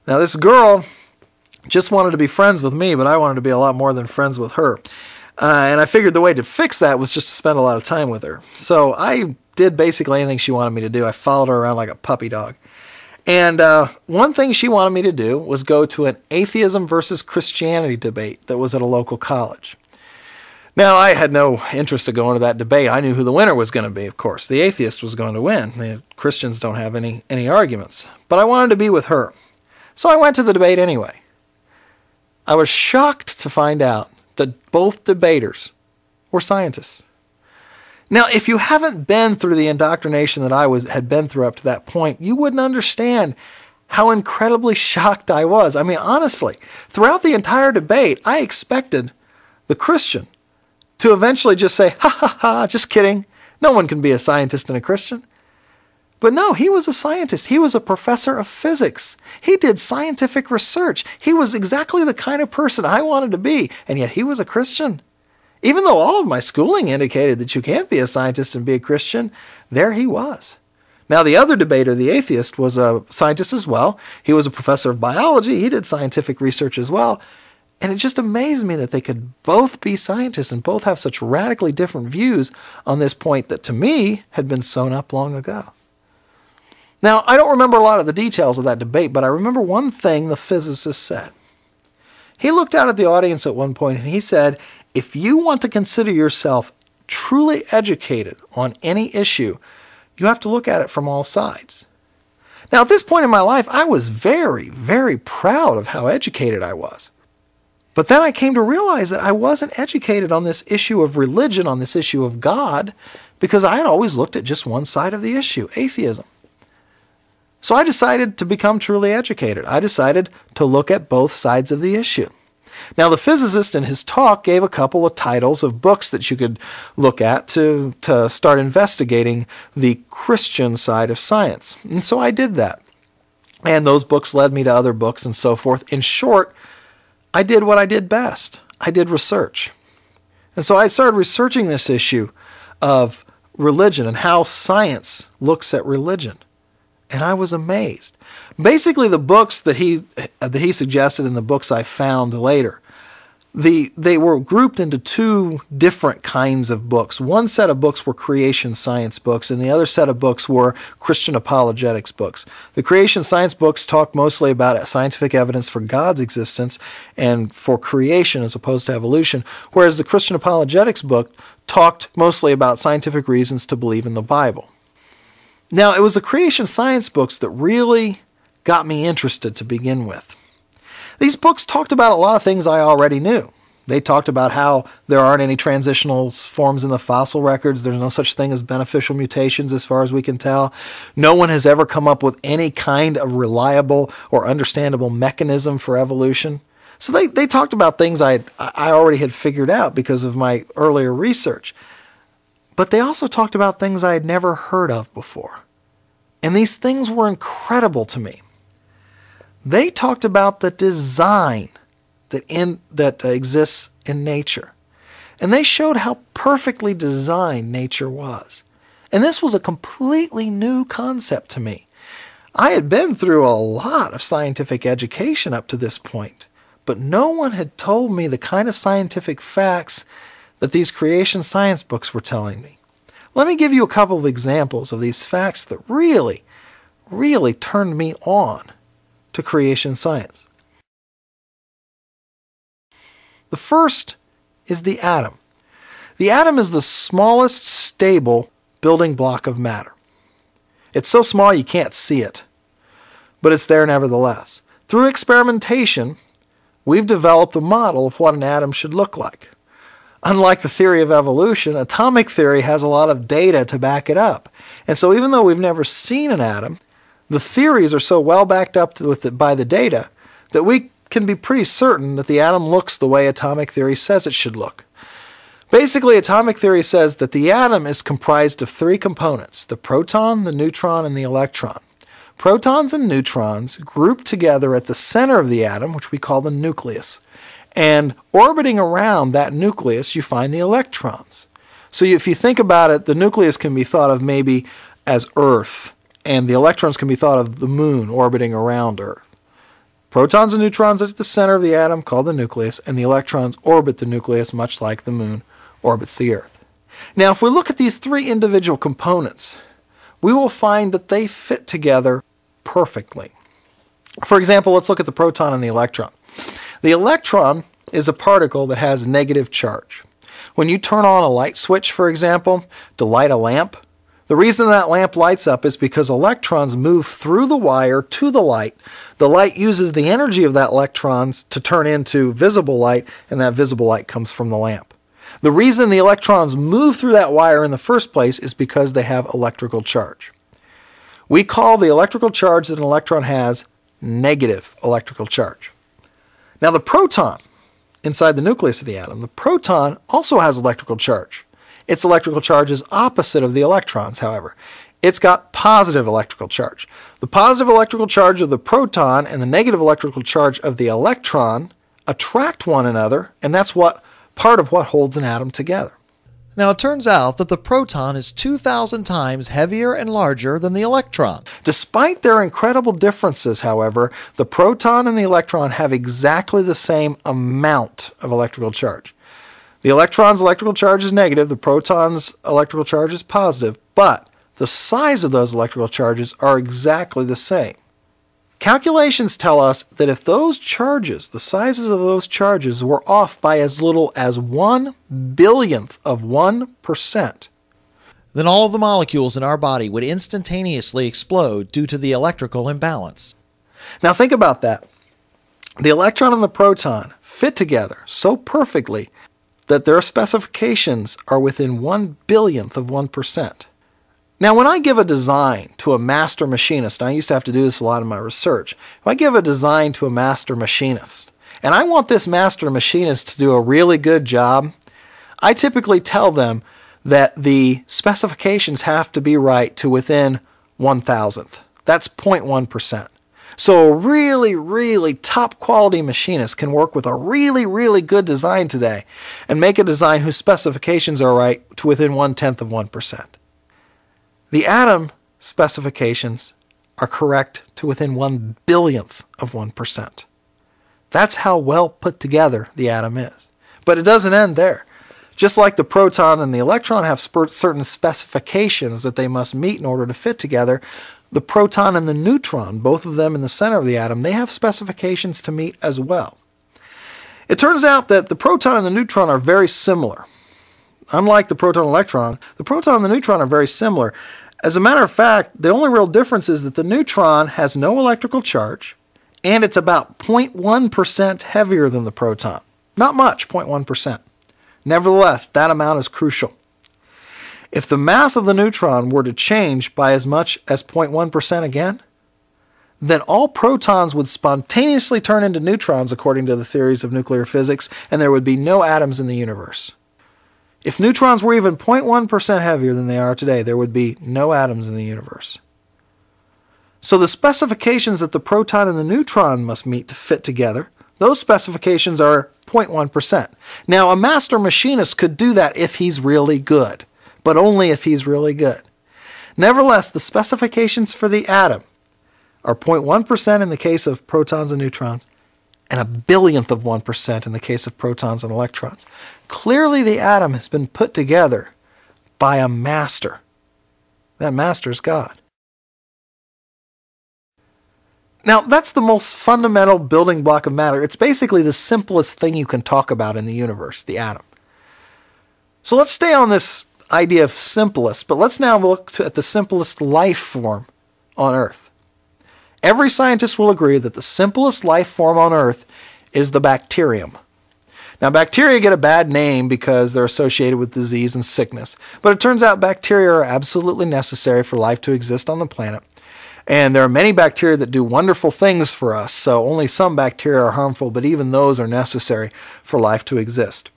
Now this girl just wanted to be friends with me, but I wanted to be a lot more than friends with her. And I figured the way to fix that was just to spend a lot of time with her. So I did basically anything she wanted me to do. I followed her around like a puppy dog. And one thing she wanted me to do was go to an atheism versus Christianity debate that was at a local college. Now, I had no interest in going to that debate. I knew who the winner was going to be, of course. The atheist was going to win. The Christians don't have any arguments. But I wanted to be with her. So I went to the debate anyway. I was shocked to find out that both debaters were scientists. Now, if you haven't been through the indoctrination that I had been through up to that point, you wouldn't understand how incredibly shocked I was. I mean, honestly, throughout the entire debate, I expected the Christian to eventually just say, ha ha ha, just kidding. No one can be a scientist and a Christian. But no, he was a scientist. He was a professor of physics. He did scientific research. He was exactly the kind of person I wanted to be, and yet he was a Christian. Even though all of my schooling indicated that you can't be a scientist and be a Christian, there he was. Now, the other debater, the atheist, was a scientist as well. He was a professor of biology. He did scientific research as well. And it just amazed me that they could both be scientists and both have such radically different views on this point that, to me, had been sewn up long ago. Now, I don't remember a lot of the details of that debate, but I remember one thing the physicist said. He looked out at the audience at one point and he said, if you want to consider yourself truly educated on any issue, you have to look at it from all sides. Now, at this point in my life, I was very, very proud of how educated I was. But then I came to realize that I wasn't educated on this issue of religion, on this issue of God, because I had always looked at just one side of the issue, atheism. So I decided to become truly educated. I decided to look at both sides of the issue. Now, the physicist in his talk gave a couple of titles of books that you could look at to start investigating the Christian side of science. And so I did that. And those books led me to other books and so forth. In short, I did what I did best. I did research. And so I started researching this issue of religion and how science looks at religion. And I was amazed. Basically, the books that he suggested and the books I found later, they were grouped into two different kinds of books. One set of books were creation science books, and the other set of books were Christian apologetics books. The creation science books talk mostly about scientific evidence for God's existence and for creation as opposed to evolution, whereas the Christian apologetics book talked mostly about scientific reasons to believe in the Bible. Now, it was the creation science books that really got me interested to begin with. These books talked about a lot of things I already knew. They talked about how there aren't any transitional forms in the fossil records. There's no such thing as beneficial mutations as far as we can tell. No one has ever come up with any kind of reliable or understandable mechanism for evolution. So they talked about things I already had figured out because of my earlier research. But they also talked about things I had never heard of before. And these things were incredible to me. They talked about the design that exists in nature. And they showed how perfectly designed nature was. And this was a completely new concept to me. I had been through a lot of scientific education up to this point, but no one had told me the kind of scientific facts that these creation science books were telling me. Let me give you a couple of examples of these facts that really, really turned me on to creation science. The first is the atom. The atom is the smallest stable building block of matter. It's so small you can't see it, but it's there nevertheless. Through experimentation, we've developed a model of what an atom should look like. Unlike the theory of evolution, atomic theory has a lot of data to back it up. And so even though we've never seen an atom, the theories are so well backed up by the data that we can be pretty certain that the atom looks the way atomic theory says it should look. Basically, atomic theory says that the atom is comprised of three components: the proton, the neutron, and the electron. Protons and neutrons group together at the center of the atom, which we call the nucleus. And orbiting around that nucleus, you find the electrons. So if you think about it, the nucleus can be thought of maybe as Earth, and the electrons can be thought of the moon orbiting around Earth. Protons and neutrons are at the center of the atom, called the nucleus, and the electrons orbit the nucleus, much like the moon orbits the Earth. Now, if we look at these three individual components, we will find that they fit together perfectly. For example, let's look at the proton and the electron. The electron is a particle that has negative charge. When you turn on a light switch, for example, to light a lamp, the reason that lamp lights up is because electrons move through the wire to the light. The light uses the energy of that electrons to turn into visible light, and that visible light comes from the lamp. The reason the electrons move through that wire in the first place is because they have electrical charge. We call the electrical charge that an electron has negative electrical charge. Now the proton inside the nucleus of the atom, the proton also has electrical charge. Its electrical charge is opposite of the electrons, however. It's got positive electrical charge. The positive electrical charge of the proton and the negative electrical charge of the electron attract one another, and that's part of what holds an atom together. Now, it turns out that the proton is 2,000 times heavier and larger than the electron. Despite their incredible differences, however, the proton and the electron have exactly the same amount of electrical charge. The electron's electrical charge is negative, the proton's electrical charge is positive, but the size of those electrical charges are exactly the same. Calculations tell us that if those charges, the sizes of those charges, were off by as little as 1/1000th of 1%, then all of the molecules in our body would instantaneously explode due to the electrical imbalance. Now think about that. The electron and the proton fit together so perfectly that their specifications are within 1/1000th of 1%. Now, when I give a design to a master machinist, and I used to have to do this a lot in my research, if I give a design to a master machinist, and I want this master machinist to do a really good job, I typically tell them that the specifications have to be right to within 1,000th. That's 0.1%. So a really, really top quality machinist can work with a really, really good design today and make a design whose specifications are right to within 1/10th of 1%. The atom specifications are correct to within 1/1000th of 1%. That's how well put together the atom is. But it doesn't end there. Just like the proton and the electron have certain specifications that they must meet in order to fit together, the proton and the neutron, both of them in the center of the atom, they have specifications to meet as well. It turns out that the proton and the neutron are very similar. Unlike the proton and electron, the proton and the neutron are very similar. As a matter of fact, the only real difference is that the neutron has no electrical charge, and it's about 0.1% heavier than the proton. Not much, 0.1%. Nevertheless, that amount is crucial. If the mass of the neutron were to change by as much as 0.1% again, then all protons would spontaneously turn into neutrons according to the theories of nuclear physics, and there would be no atoms in the universe. If neutrons were even 0.1% heavier than they are today, there would be no atoms in the universe. So the specifications that the proton and the neutron must meet to fit together, those specifications are 0.1%. Now, a master machinist could do that if he's really good, but only if he's really good. Nevertheless, the specifications for the atom are 0.1% in the case of protons and neutrons, and 1/1000th of 1% in the case of protons and electrons. Clearly, the atom has been put together by a master. That master is God. Now, that's the most fundamental building block of matter. It's basically the simplest thing you can talk about in the universe, the atom. So let's stay on this idea of simplest, but let's now look at the simplest life form on Earth. Every scientist will agree that the simplest life form on Earth is the bacterium. Now, bacteria get a bad name because they're associated with disease and sickness, but it turns out bacteria are absolutely necessary for life to exist on the planet. And there are many bacteria that do wonderful things for us, so only some bacteria are harmful, but even those are necessary for life to exist.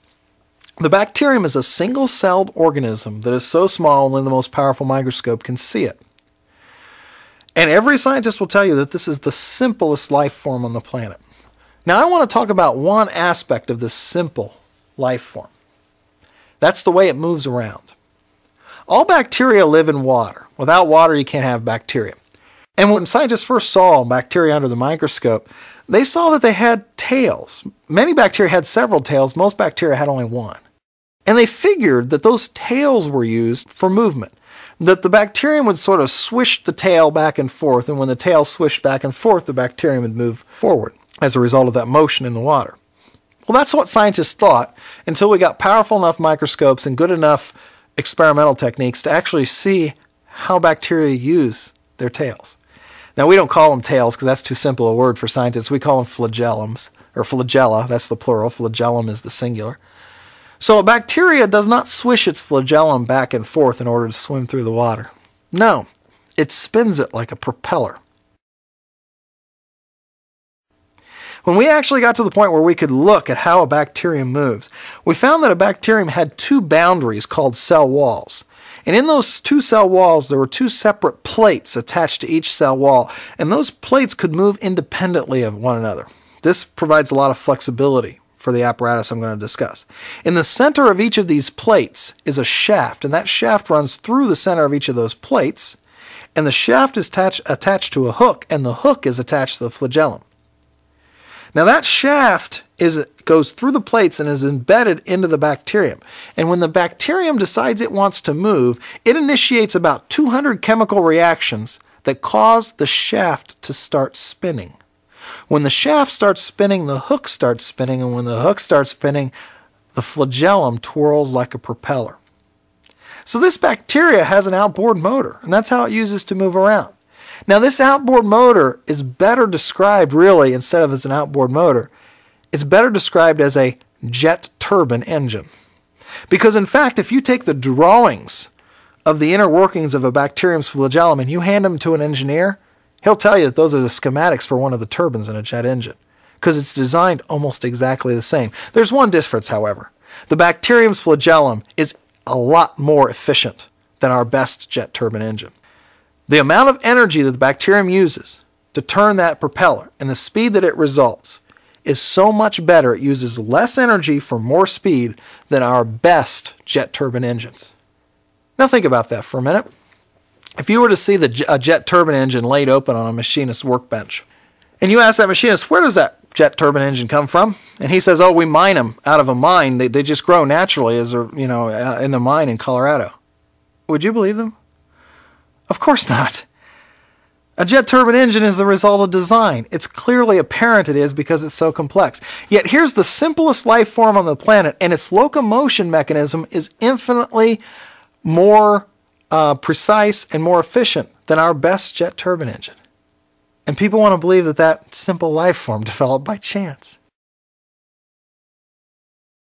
The bacterium is a single-celled organism that is so small only the most powerful microscope can see it. And every scientist will tell you that this is the simplest life form on the planet. Now, I want to talk about one aspect of this simple life form. That's the way it moves around. All bacteria live in water. Without water, you can't have bacteria. And when scientists first saw bacteria under the microscope, they saw that they had tails. Many bacteria had several tails. Most bacteria had only one. And they figured that those tails were used for movement, that the bacterium would sort of swish the tail back and forth, and when the tail swished back and forth, the bacterium would move forward as a result of that motion in the water. Well, that's what scientists thought until we got powerful enough microscopes and good enough experimental techniques to actually see how bacteria use their tails. Now, we don't call them tails because that's too simple a word for scientists. We call them flagellums, or flagella, that's the plural. Flagellum is the singular. So a bacteria does not swish its flagellum back and forth in order to swim through the water. No, it spins it like a propeller. When we actually got to the point where we could look at how a bacterium moves, we found that a bacterium had two boundaries called cell walls. And in those two cell walls, there were two separate plates attached to each cell wall, and those plates could move independently of one another. This provides a lot of flexibility for the apparatus I'm going to discuss. In the center of each of these plates is a shaft, and that shaft runs through the center of each of those plates, and the shaft is attached to a hook, and the hook is attached to the flagellum. Now that shaft goes through the plates and is embedded into the bacterium. And when the bacterium decides it wants to move, it initiates about 200 chemical reactions that cause the shaft to start spinning. When the shaft starts spinning, the hook starts spinning, and when the hook starts spinning, the flagellum twirls like a propeller. So this bacteria has an outboard motor, and that's how it uses to move around. Now this outboard motor is better described really, instead of as an outboard motor, it's better described as a jet turbine engine. Because in fact, if you take the drawings of the inner workings of a bacterium's flagellum and you hand them to an engineer, he'll tell you that those are the schematics for one of the turbines in a jet engine, because it's designed almost exactly the same. There's one difference, however. The bacterium's flagellum is a lot more efficient than our best jet turbine engine. The amount of energy that the bacterium uses to turn that propeller and the speed that it results is so much better. It uses less energy for more speed than our best jet turbine engines. Now think about that for a minute. If you were to see a jet turbine engine laid open on a machinist's workbench, and you ask that machinist, where does that jet turbine engine come from? And he says, oh, we mine them out of a mine. They just grow naturally in the mine in Colorado. Would you believe them? Of course not. A jet turbine engine is the result of design. It's clearly apparent it is because it's so complex. Yet here's the simplest life form on the planet, and its locomotion mechanism is infinitely more precise and more efficient than our best jet turbine engine. And people want to believe that that simple life form developed by chance.